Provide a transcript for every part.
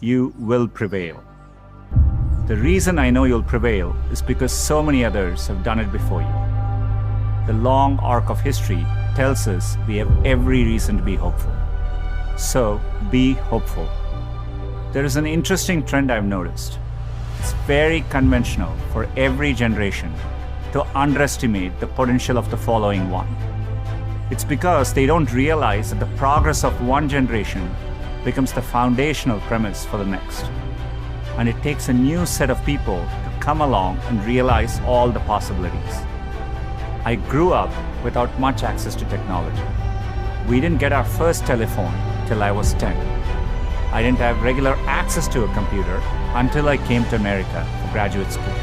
you will prevail. The reason I know you'll prevail is because so many others have done it before you. The long arc of history tells us we have every reason to be hopeful. So be hopeful. There is an interesting trend I've noticed. It's very conventional for every generation to underestimate the potential of the following one. It's because they don't realize that the progress of one generation becomes the foundational premise for the next. And it takes a new set of people to come along and realize all the possibilities. I grew up without much access to technology. We didn't get our first telephone till I was 10. I didn't have regular access to a computer until I came to America for graduate school.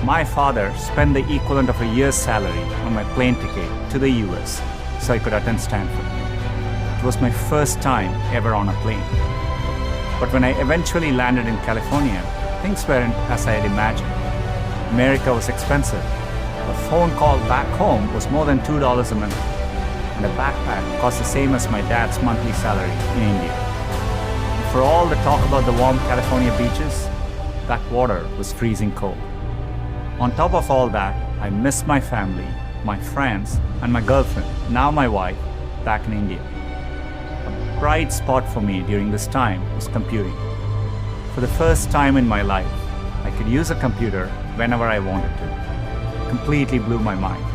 My father spent the equivalent of a year's salary on my plane ticket to the US so I could attend Stanford. It was my first time ever on a plane. But when I eventually landed in California, things weren't as I had imagined. America was expensive. A phone call back home was more than $2 a month, and a backpack cost the same as my dad's monthly salary in India. For all the talk about the warm California beaches, that water was freezing cold. On top of all that, I missed my family, my friends, and my girlfriend, now my wife, back in India. A bright spot for me during this time was computing. For the first time in my life, I could use a computer whenever I wanted to. It completely blew my mind.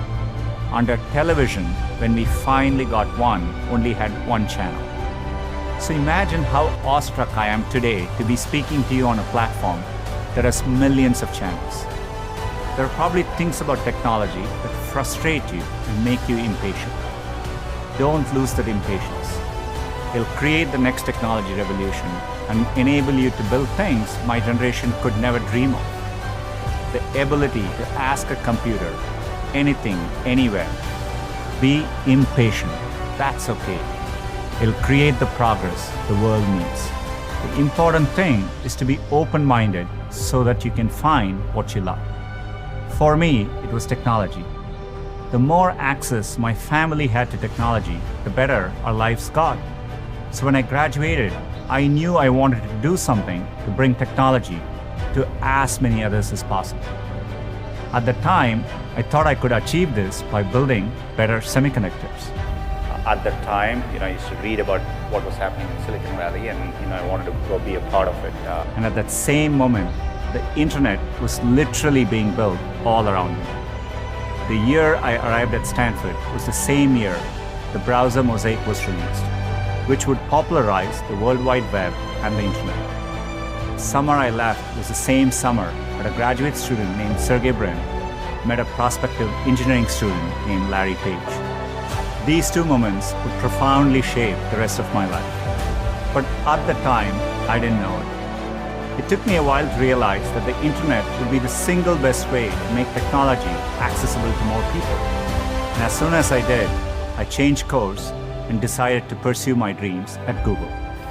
Under television, when we finally got one, only had one channel. So imagine how awestruck I am today to be speaking to you on a platform that has millions of channels. There are probably things about technology that frustrate you and make you impatient. Don't lose that impatience. It'll create the next technology revolution and enable you to build things my generation could never dream of. The ability to ask a computer anything, anywhere. Be impatient. That's okay. It'll create the progress the world needs. The important thing is to be open-minded so that you can find what you love. For me, it was technology. The more access my family had to technology, the better our lives got. So when I graduated, I knew I wanted to do something to bring technology to as many others as possible. At the time, I thought I could achieve this by building better semiconductors. At that time, I used to read about what was happening in Silicon Valley, and I wanted to go be a part of it. And at that same moment, the internet was literally being built all around me. The year I arrived at Stanford was the same year the browser Mosaic was released, which would popularize the World Wide Web and the internet. The summer I left was the same summer that a graduate student named Sergey Brin met a prospective engineering student named Larry Page. These two moments would profoundly shape the rest of my life. But at the time, I didn't know it. It took me a while to realize that the internet would be the single best way to make technology accessible to more people. And as soon as I did, I changed course and decided to pursue my dreams at Google.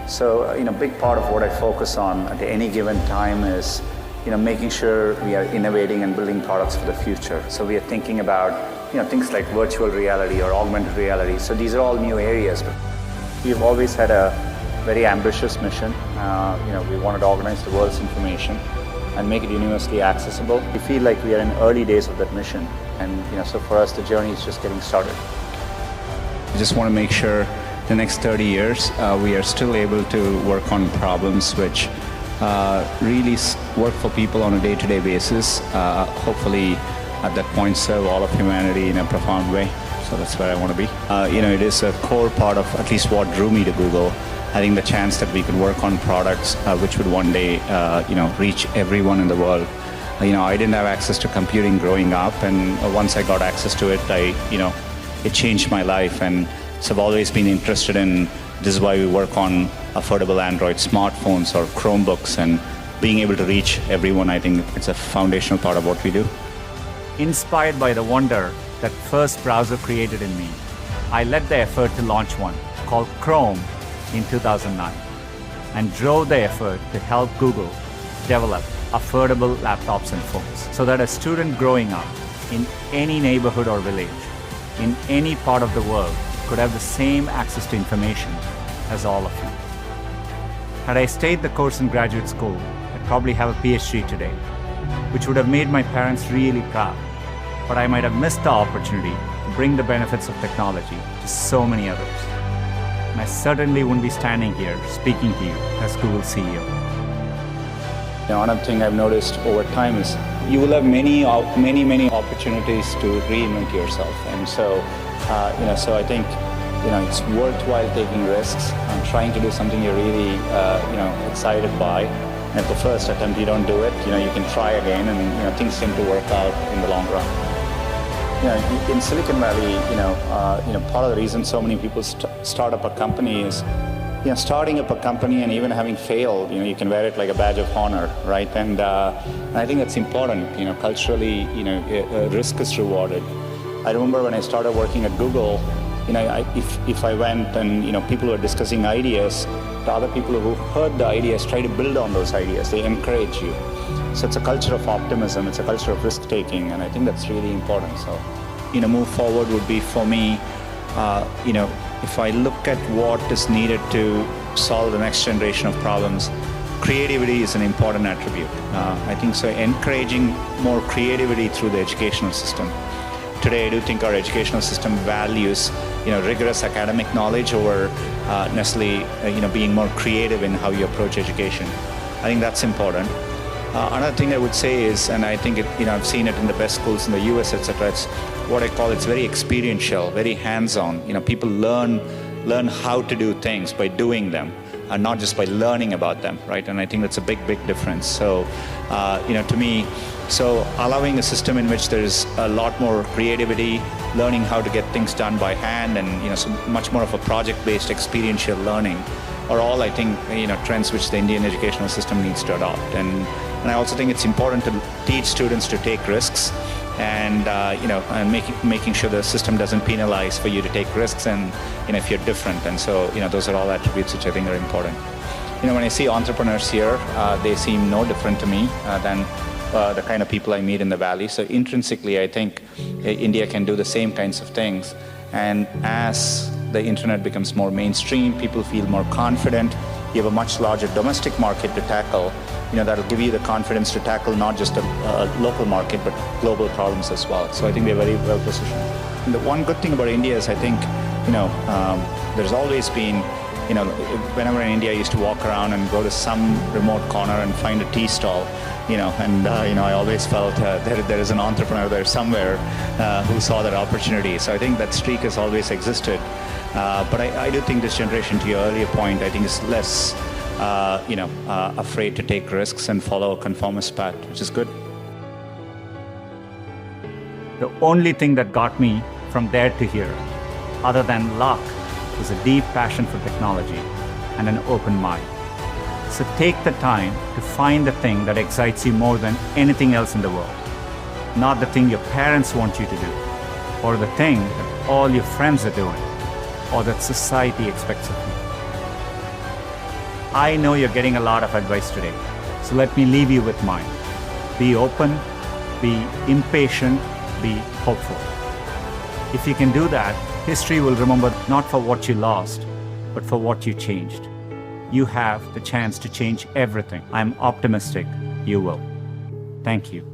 So, a big part of what I focus on at any given time is, making sure we are innovating and building products for the future. So we are thinking about, things like virtual reality or augmented reality. So these are all new areas. But we've always had a very ambitious mission. We wanted to organize the world's information and make it universally accessible. We feel like we are in early days of that mission. And, so for us, the journey is just getting started. I just want to make sure the next 30 years, we are still able to work on problems which really work for people on a day-to-day basis. Hopefully, at that point, serve all of humanity in a profound way. So that's where I want to be. It is a core part of at least what drew me to Google. I think the chance that we could work on products which would one day, reach everyone in the world. I didn't have access to computing growing up, and once I got access to it, it changed my life. And so I've always been interested in, this is why we work on affordable Android smartphones or Chromebooks, and being able to reach everyone, I think it's a foundational part of what we do. Inspired by the wonder that first browser created in me, I led the effort to launch one called Chrome in 2009 and drove the effort to help Google develop affordable laptops and phones so that a student growing up in any neighborhood or village in any part of the world could have the same access to information as all of you. Had I stayed the course in graduate school, I'd probably have a PhD today, which would have made my parents really proud. But I might have missed the opportunity to bring the benefits of technology to so many others. And I certainly wouldn't be standing here speaking to you as Google CEO. Another thing I've noticed over time is you will have many opportunities to reinvent yourself, and so I think it's worthwhile taking risks and trying to do something you're really excited by. And if the first attempt you don't do it, you can try again, and things seem to work out in the long run. In Silicon Valley, part of the reason so many people start up a company is, starting up a company and even having failed, you can wear it like a badge of honor, right? And I think that's important. Culturally, risk is rewarded. I remember when I started working at Google, if I went and people were discussing ideas, the other people who heard the ideas try to build on those ideas. They encourage you. So it's a culture of optimism. It's a culture of risk taking, and I think that's really important. So, move forward would be for me. If I look at what is needed to solve the next generation of problems, creativity is an important attribute. I think so. Encouraging more creativity through the educational system. Today, I do think our educational system values, rigorous academic knowledge over necessarily, being more creative in how you approach education. I think that's important. Another thing I would say is, and I think I've seen it in the best schools in the US, etc. It's what I call it's very experiential, very hands-on. People learn how to do things by doing them, and not just by learning about them, right? And I think that's a big difference. So, to me, so allowing a system in which there's a lot more creativity, learning how to get things done by hand, and so much more of a project-based experiential learning, are all, I think, trends which the Indian educational system needs to adopt. And I also think it's important to teach students to take risks, and and making sure the system doesn't penalize for you to take risks, and if you're different. And so those are all attributes which I think are important. When I see entrepreneurs here, they seem no different to me than the kind of people I meet in the Valley. So intrinsically, I think India can do the same kinds of things. And as the internet becomes more mainstream, people feel more confident. You have a much larger domestic market to tackle. That'll give you the confidence to tackle not just a local market, but global problems as well. So I think we're very well positioned. And the one good thing about India is I think, there's always been, whenever in India I used to walk around and go to some remote corner and find a tea stall, I always felt there is an entrepreneur there somewhere who saw that opportunity. So I think that streak has always existed. But I do think this generation, to your earlier point, I think is less afraid to take risks and follow a conformist path, which is good. The only thing that got me from there to here, other than luck, was a deep passion for technology and an open mind. So take the time to find the thing that excites you more than anything else in the world. Not the thing your parents want you to do, or the thing that all your friends are doing, or that society expects of you. I know you're getting a lot of advice today, so let me leave you with mine. Be open, be impatient, be hopeful. If you can do that, history will remember not for what you lost, but for what you changed. You have the chance to change everything. I'm optimistic you will. Thank you.